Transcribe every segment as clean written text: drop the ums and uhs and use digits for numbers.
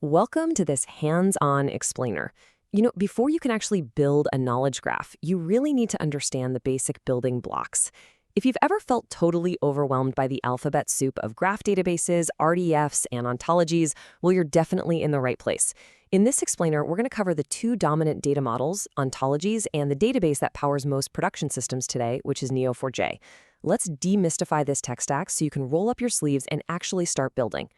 Welcome to this hands-on explainer. Before you can actually build a knowledge graph, you really need to understand the basic building blocks. If you've ever felt totally overwhelmed by the alphabet soup of graph databases, RDFs, and ontologies, well, you're definitely in the right place. In this explainer, we're going to cover the two dominant data models, ontologies, and the database that powers most production systems today, which is Neo4j. Let's demystify this tech stack so you can roll up your sleeves and actually start building.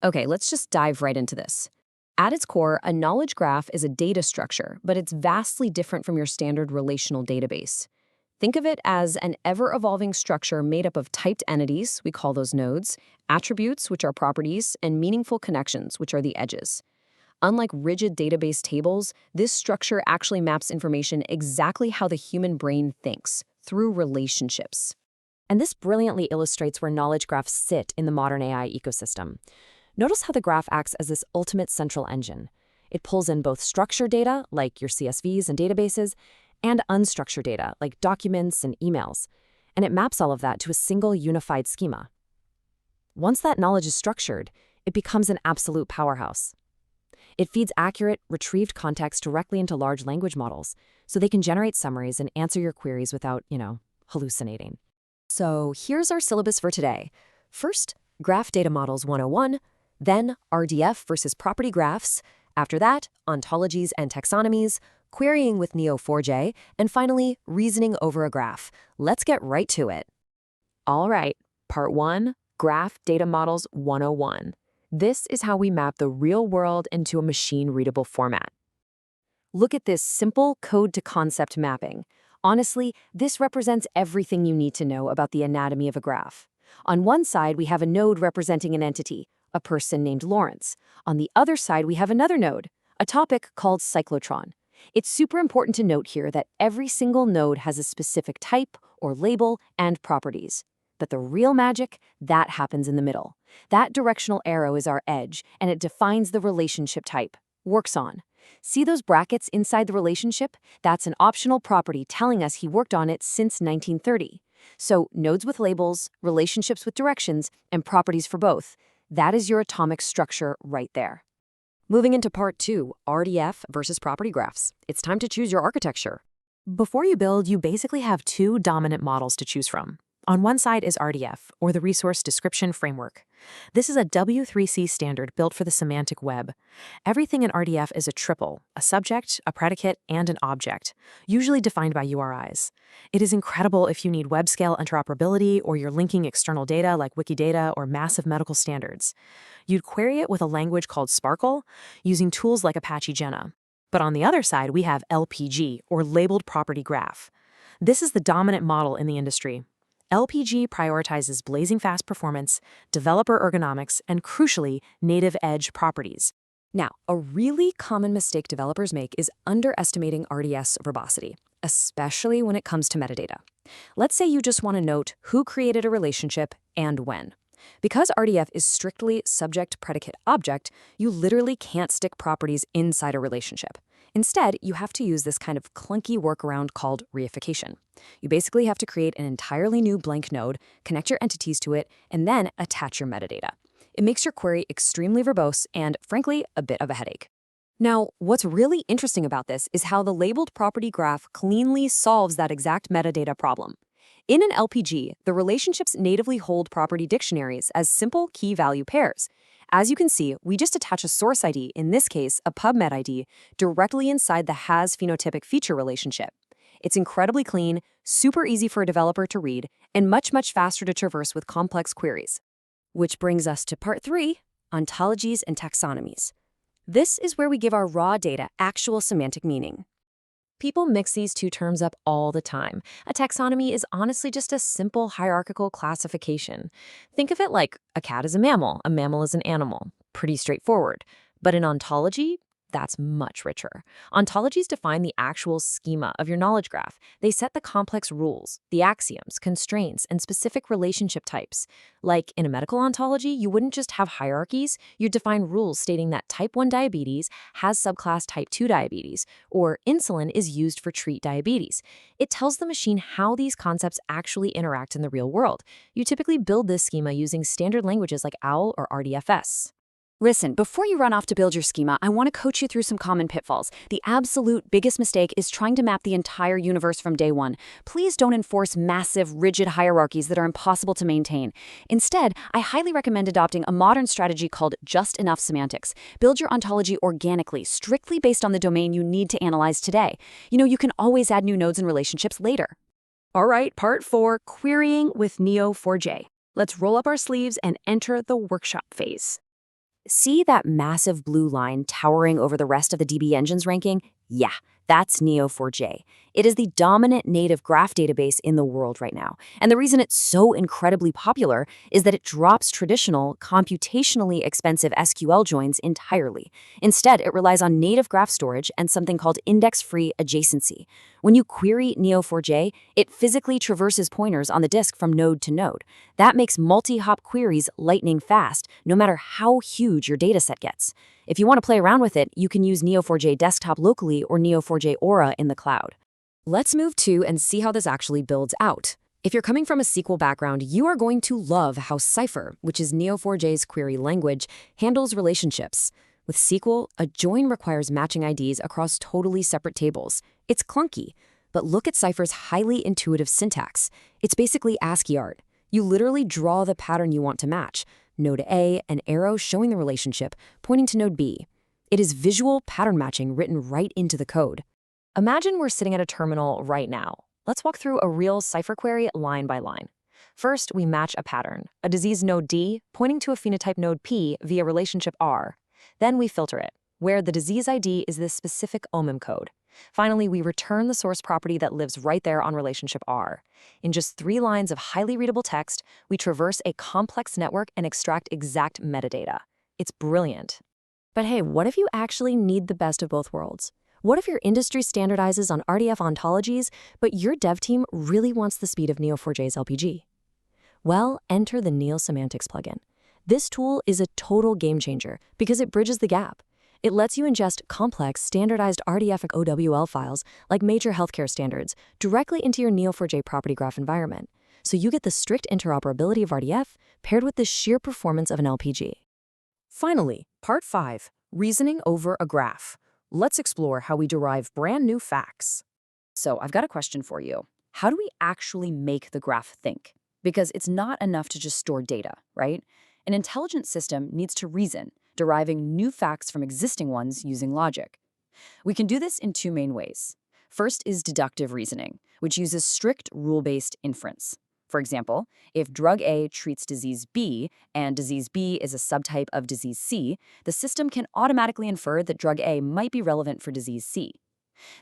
Okay, let's just dive right into this. At its core, a knowledge graph is a data structure, but it's vastly different from your standard relational database. Think of it as an ever-evolving structure made up of typed entities, we call those nodes, attributes, which are properties, and meaningful connections, which are the edges. Unlike rigid database tables, this structure actually maps information exactly how the human brain thinks, through relationships. And this brilliantly illustrates where knowledge graphs sit in the modern AI ecosystem. Notice how the graph acts as this ultimate central engine. It pulls in both structured data, like your CSVs and databases, and unstructured data, like documents and emails. And it maps all of that to a single unified schema. Once that knowledge is structured, it becomes an absolute powerhouse. It feeds accurate, retrieved context directly into large language models, so they can generate summaries and answer your queries without, hallucinating. So here's our syllabus for today. First, Graph Data Models 101, then RDF versus property graphs, after that, ontologies and taxonomies, querying with Neo4j, and finally, reasoning over a graph. Let's get right to it. All right, part 1, Graph Data Models 101. This is how we map the real world into a machine-readable format. Look at this simple code-to-concept mapping. Honestly, this represents everything you need to know about the anatomy of a graph. On one side, we have a node representing an entity, a person named Lawrence. On the other side, we have another node, a topic called cyclotron. It's super important to note here that every single node has a specific type or label and properties. But the real magic, that happens in the middle. That directional arrow is our edge, and it defines the relationship type. Works on. See those brackets inside the relationship? That's an optional property telling us he worked on it since 1930. So nodes with labels, relationships with directions, and properties for both. That is your atomic structure right there. Moving into part 2, RDF versus property graphs. It's time to choose your architecture. Before you build, you basically have two dominant models to choose from. On one side is RDF, or the Resource Description Framework. This is a W3C standard built for the semantic web. Everything in RDF is a triple, a subject, a predicate, and an object, usually defined by URIs. It is incredible if you need web-scale interoperability or you're linking external data like Wikidata or massive medical standards. You'd query it with a language called Sparkle, using tools like Apache Jena. But on the other side, we have LPG, or Labeled Property Graph. This is the dominant model in the industry. LPG prioritizes blazing fast performance, developer ergonomics, and crucially, native edge properties. Now, a really common mistake developers make is underestimating RDS verbosity, especially when it comes to metadata. Let's say you just want to note who created a relationship and when. Because RDF is strictly subject-predicate-object, you literally can't stick properties inside a relationship. Instead, you have to use this kind of clunky workaround called reification. You basically have to create an entirely new blank node, connect your entities to it, and then attach your metadata. It makes your query extremely verbose and, frankly, a bit of a headache. Now, what's really interesting about this is how the labeled property graph cleanly solves that exact metadata problem. In an LPG, the relationships natively hold property dictionaries as simple key-value pairs. As you can see, we just attach a source ID, in this case, a PubMed ID, directly inside the has phenotypic feature relationship. It's incredibly clean, super easy for a developer to read, and much faster to traverse with complex queries. Which brings us to part 3, ontologies and taxonomies. This is where we give our raw data actual semantic meaning. People mix these two terms up all the time. A taxonomy is honestly just a simple hierarchical classification. Think of it like a cat is a mammal is an animal. Pretty straightforward. But an ontology, that's much richer. Ontologies define the actual schema of your knowledge graph. They set the complex rules, the axioms, constraints, and specific relationship types. Like in a medical ontology, you wouldn't just have hierarchies, you'd define rules stating that type 1 diabetes has subclass type 2 diabetes, or insulin is used for treat diabetes. It tells the machine how these concepts actually interact in the real world. You typically build this schema using standard languages like OWL or RDFS. Listen, before you run off to build your schema, I want to coach you through some common pitfalls. The absolute biggest mistake is trying to map the entire universe from day one. Please don't enforce massive, rigid hierarchies that are impossible to maintain. Instead, I highly recommend adopting a modern strategy called just enough semantics. Build your ontology organically, strictly based on the domain you need to analyze today. You can always add new nodes and relationships later. All right, part 4, querying with Neo4j. Let's roll up our sleeves and enter the workshop phase. See that massive blue line towering over the rest of the DB Engine's ranking? Yeah, that's Neo4j. It is the dominant native graph database in the world right now. And the reason it's so incredibly popular is that it drops traditional, computationally expensive SQL joins entirely. Instead, it relies on native graph storage and something called index-free adjacency. When you query Neo4j, it physically traverses pointers on the disk from node to node. That makes multi-hop queries lightning fast, no matter how huge your dataset gets. If you want to play around with it, you can use Neo4j Desktop locally or Neo4j Aura in the cloud. Let's move to and see how this actually builds out. If you're coming from a SQL background, you are going to love how Cypher, which is Neo4j's query language, handles relationships. With SQL, a join requires matching IDs across totally separate tables. It's clunky, but look at Cypher's highly intuitive syntax. It's basically ASCII art. You literally draw the pattern you want to match. Node A, an arrow showing the relationship, pointing to node B. It is visual pattern matching written right into the code. Imagine we're sitting at a terminal right now. Let's walk through a real Cypher query line by line. First, we match a pattern, a disease node D pointing to a phenotype node P via relationship R. Then we filter it, where the disease ID is this specific OMIM code. Finally, we return the source property that lives right there on relationship R. In just 3 lines of highly readable text, we traverse a complex network and extract exact metadata. It's brilliant. But hey, what if you actually need the best of both worlds? What if your industry standardizes on RDF ontologies, but your dev team really wants the speed of Neo4j's LPG? Well, enter the Neo Semantics plugin. This tool is a total game changer because it bridges the gap. It lets you ingest complex, standardized RDF and OWL files like major healthcare standards directly into your Neo4j property graph environment. So you get the strict interoperability of RDF paired with the sheer performance of an LPG. Finally, part 5, reasoning over a graph. Let's explore how we derive brand new facts. So I've got a question for you. How do we actually make the graph think? Because it's not enough to just store data, right? An intelligent system needs to reason, deriving new facts from existing ones using logic. We can do this in 2 main ways. First is deductive reasoning, which uses strict rule-based inference. For example, if drug A treats disease B and disease B is a subtype of disease C, the system can automatically infer that drug A might be relevant for disease C.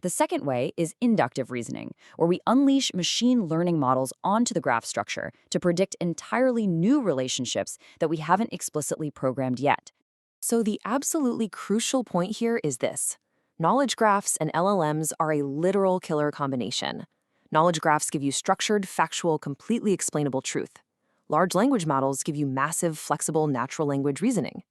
The second way is inductive reasoning, where we unleash machine learning models onto the graph structure to predict entirely new relationships that we haven't explicitly programmed yet. So the absolutely crucial point here is this. Knowledge graphs and LLMs are a literal killer combination. Knowledge graphs give you structured, factual, completely explainable truth. Large language models give you massive, flexible, natural language reasoning.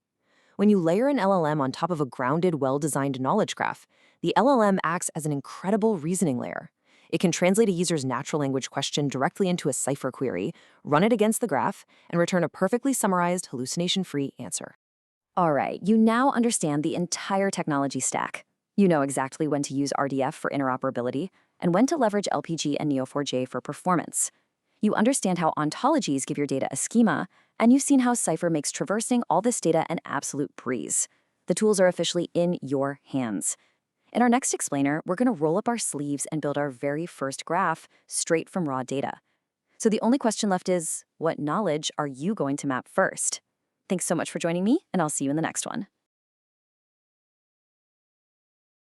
When you layer an LLM on top of a grounded, well-designed knowledge graph, the LLM acts as an incredible reasoning layer. It can translate a user's natural language question directly into a Cypher query, run it against the graph, and return a perfectly summarized, hallucination-free answer. All right, you now understand the entire technology stack. You know exactly when to use RDF for interoperability and when to leverage LPG and Neo4j for performance. You understand how ontologies give your data a schema, and you've seen how Cypher makes traversing all this data an absolute breeze. The tools are officially in your hands. In our next explainer, we're going to roll up our sleeves and build our very first graph straight from raw data. So the only question left is, what knowledge are you going to map first? Thanks so much for joining me, and I'll see you in the next one.